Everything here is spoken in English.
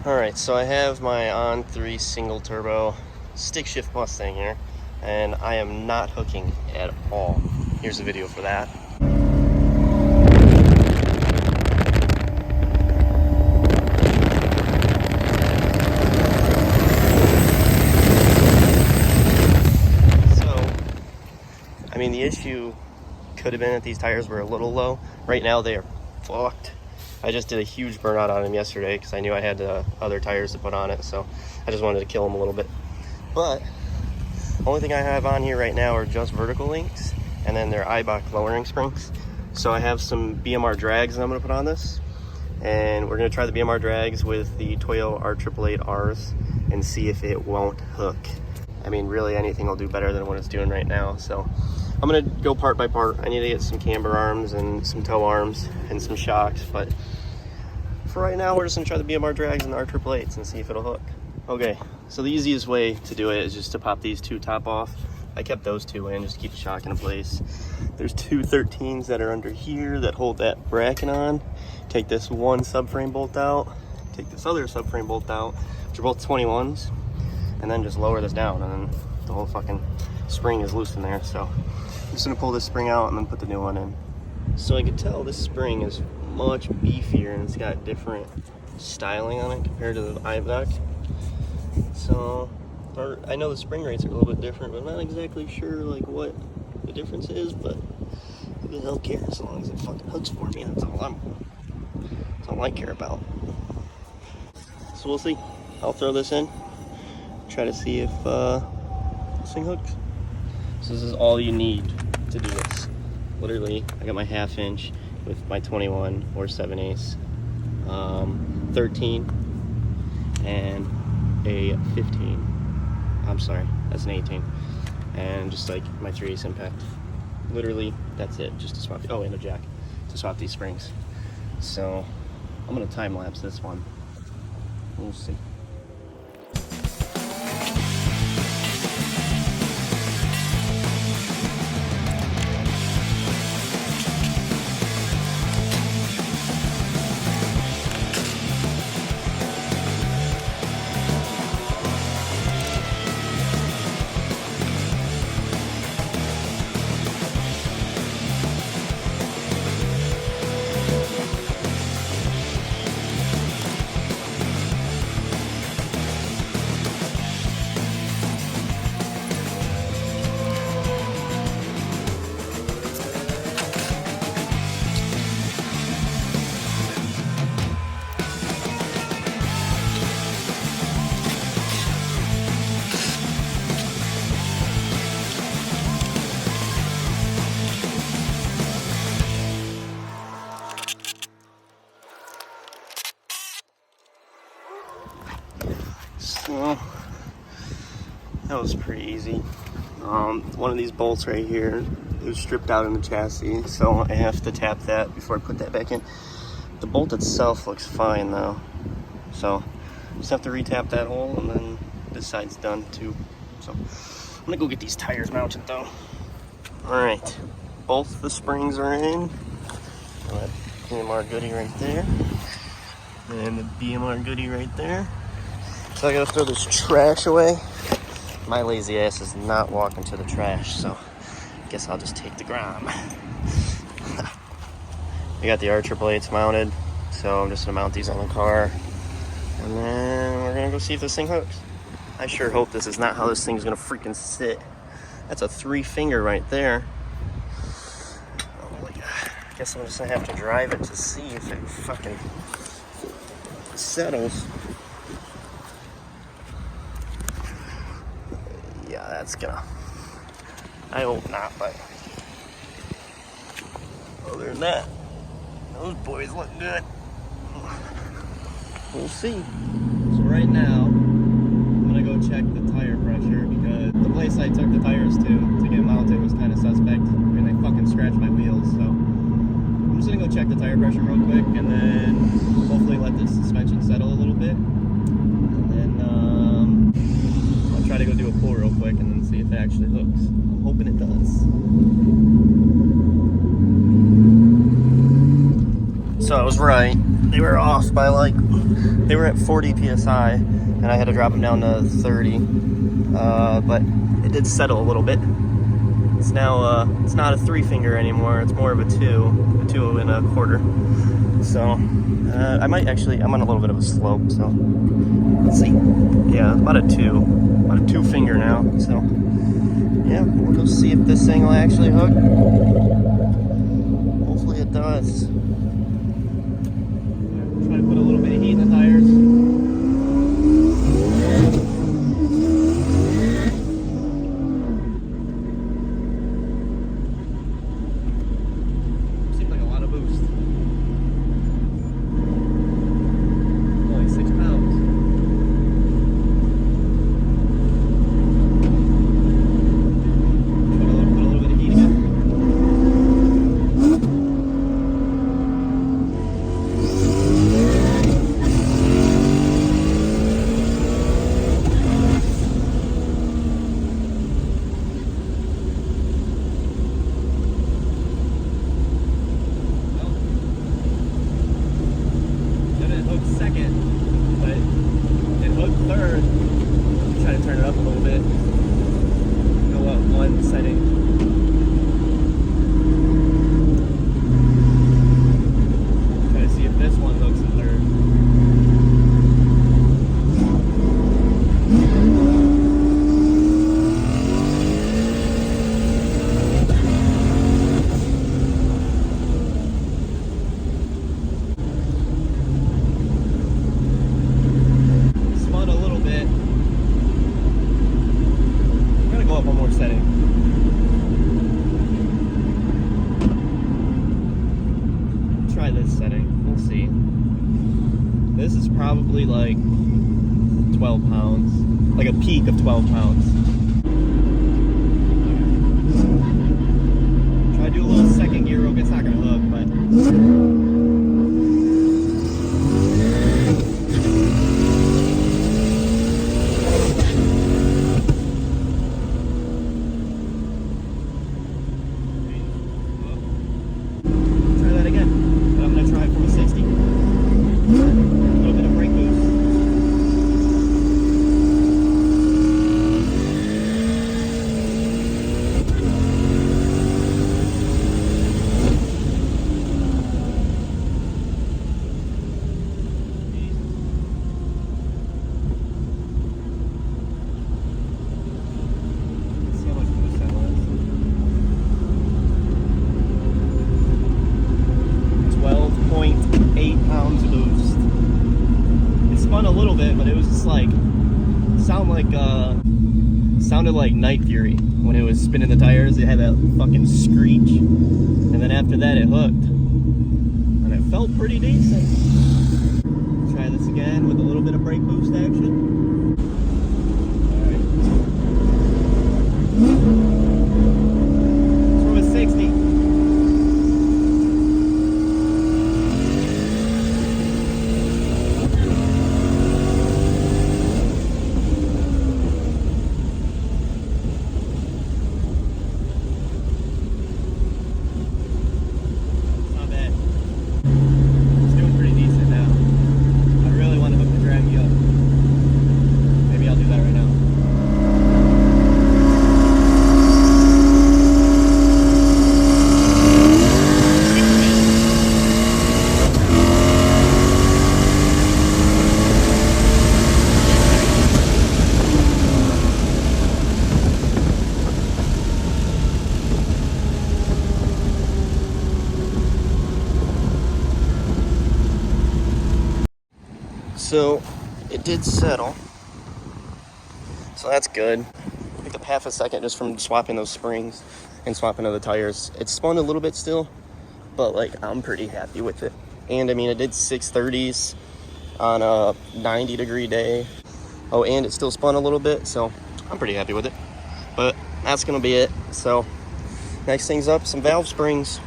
Alright, so I have my on-3 single turbo stick shift Mustang here, and I am not hooking at all. Here's a video for that. So, I mean, the issue could have been that these tires were a little low. Right now they are fucked. I just did a huge burnout on them yesterday because I knew I had other tires to put on it, so I just wanted to kill them a little bit. But the only thing I have on here right now are just vertical links, and then they're Eibach lowering springs. So I have some BMR drags that I'm going to put on this, and we're going to try the BMR drags with the Toyo R888Rs and see if it won't hook. I mean, really anything will do better than what it's doing right now. So I'm going to go part by part. I need to get some camber arms and some toe arms and some shocks, but for right now, we're just gonna try the BMR drags and the R888s and see if it'll hook. Okay, so the easiest way to do it is just to pop these two top off. I kept those two in just to keep the shock in place. There's two 13s that are under here that hold that bracket on. Take this one subframe bolt out, take this other subframe bolt out, which are both 21s, and then just lower this down, and then the whole fucking spring is loose in there. So I'm just gonna pull this spring out and then put the new one in. So I can tell this spring is much beefier and it's got different styling on it compared to the Eibach. So, I know the spring rates are a little bit different, but I'm not exactly sure like what the difference is, but who the hell cares as long as it fucking hooks for me. That's all I care about. So we'll see. I'll throw this in, try to see if this thing hooks. So this is all you need to do this. Literally, I got my 1/2 inch with my 21 or 7/8, 13, and a 15. I'm sorry, that's an 18. And just like my 3/8 impact. Literally, that's it, just to swap, oh, and a jack, to swap these springs. So, I'm gonna time lapse this one. We'll see. So that was pretty easy. One of these bolts right here is stripped out in the chassis, so I have to tap that before I put that back in. The bolt itself looks fine though, so just have to retap that hole, and then this side's done too. So I'm gonna go get these tires mounted though. All right, both the springs are in. That BMR goodie right there, and the BMR goodie right there. So I gotta throw this trash away. My lazy ass is not walking to the trash, so I guess I'll just take the Grom. We got the R888s mounted, so I'm just gonna mount these on the car, and then we're gonna go see if this thing hooks. I sure hope this is not how this thing's gonna freaking sit. That's a 3-finger right there. Oh my god. I guess I'm just gonna have to drive it to see if it fucking settles. Yeah, that's gonna, I hope not, but other than that, those boys look good. We'll see. So right now, I'm gonna go check the tire pressure because the place I took the tires to get mounted was kind of suspect, and they fucking scratched my wheels, so I'm just gonna go check the tire pressure real quick, and then hopefully let the suspension settle a little bit, and then I'll try to go do a pull real quick and then see if it actually hooks. I'm hoping it does. So I was right. they were off by like, they were at 40 psi, and I had to drop them down to 30. But it did settle a little bit. It's now it's not a 3-finger anymore. It's more of a 2 1/4. So I might actually, I'm on a little bit of a slope, so let's see. Yeah, about a 2-finger now. So yeah, we'll go see if this thing will actually hook. Hopefully it does. Try to put a little bit of heat in the tires. Seems like a lot of boost. Only 6 pounds. Put a little bit of heat again. Second, but it hooked third. Try to turn it up a little bit. Go up 1 setting. Try to see if this one hooks in third. Up one more setting. Try this setting. We'll see. This is probably like 12 pounds. Like a peak of 12 pounds. Try to do a little second gear rope. It's not gonna hook, but a little bit, but it was just like sounded like Night Fury when it was spinning the tires. It had that fucking screech, and then after that it hooked, and it felt pretty decent. Try this again with a little bit of brake boost action. All right. Throw a 60. So it did settle, so that's good. Picked up half a second just from swapping those springs and swapping other tires. It spun a little bit still, but like I'm pretty happy with it. And I mean, it did 630s on a 90-degree day. Oh, and it still spun a little bit, so I'm pretty happy with it. But that's gonna be it. So next thing's up, some valve springs.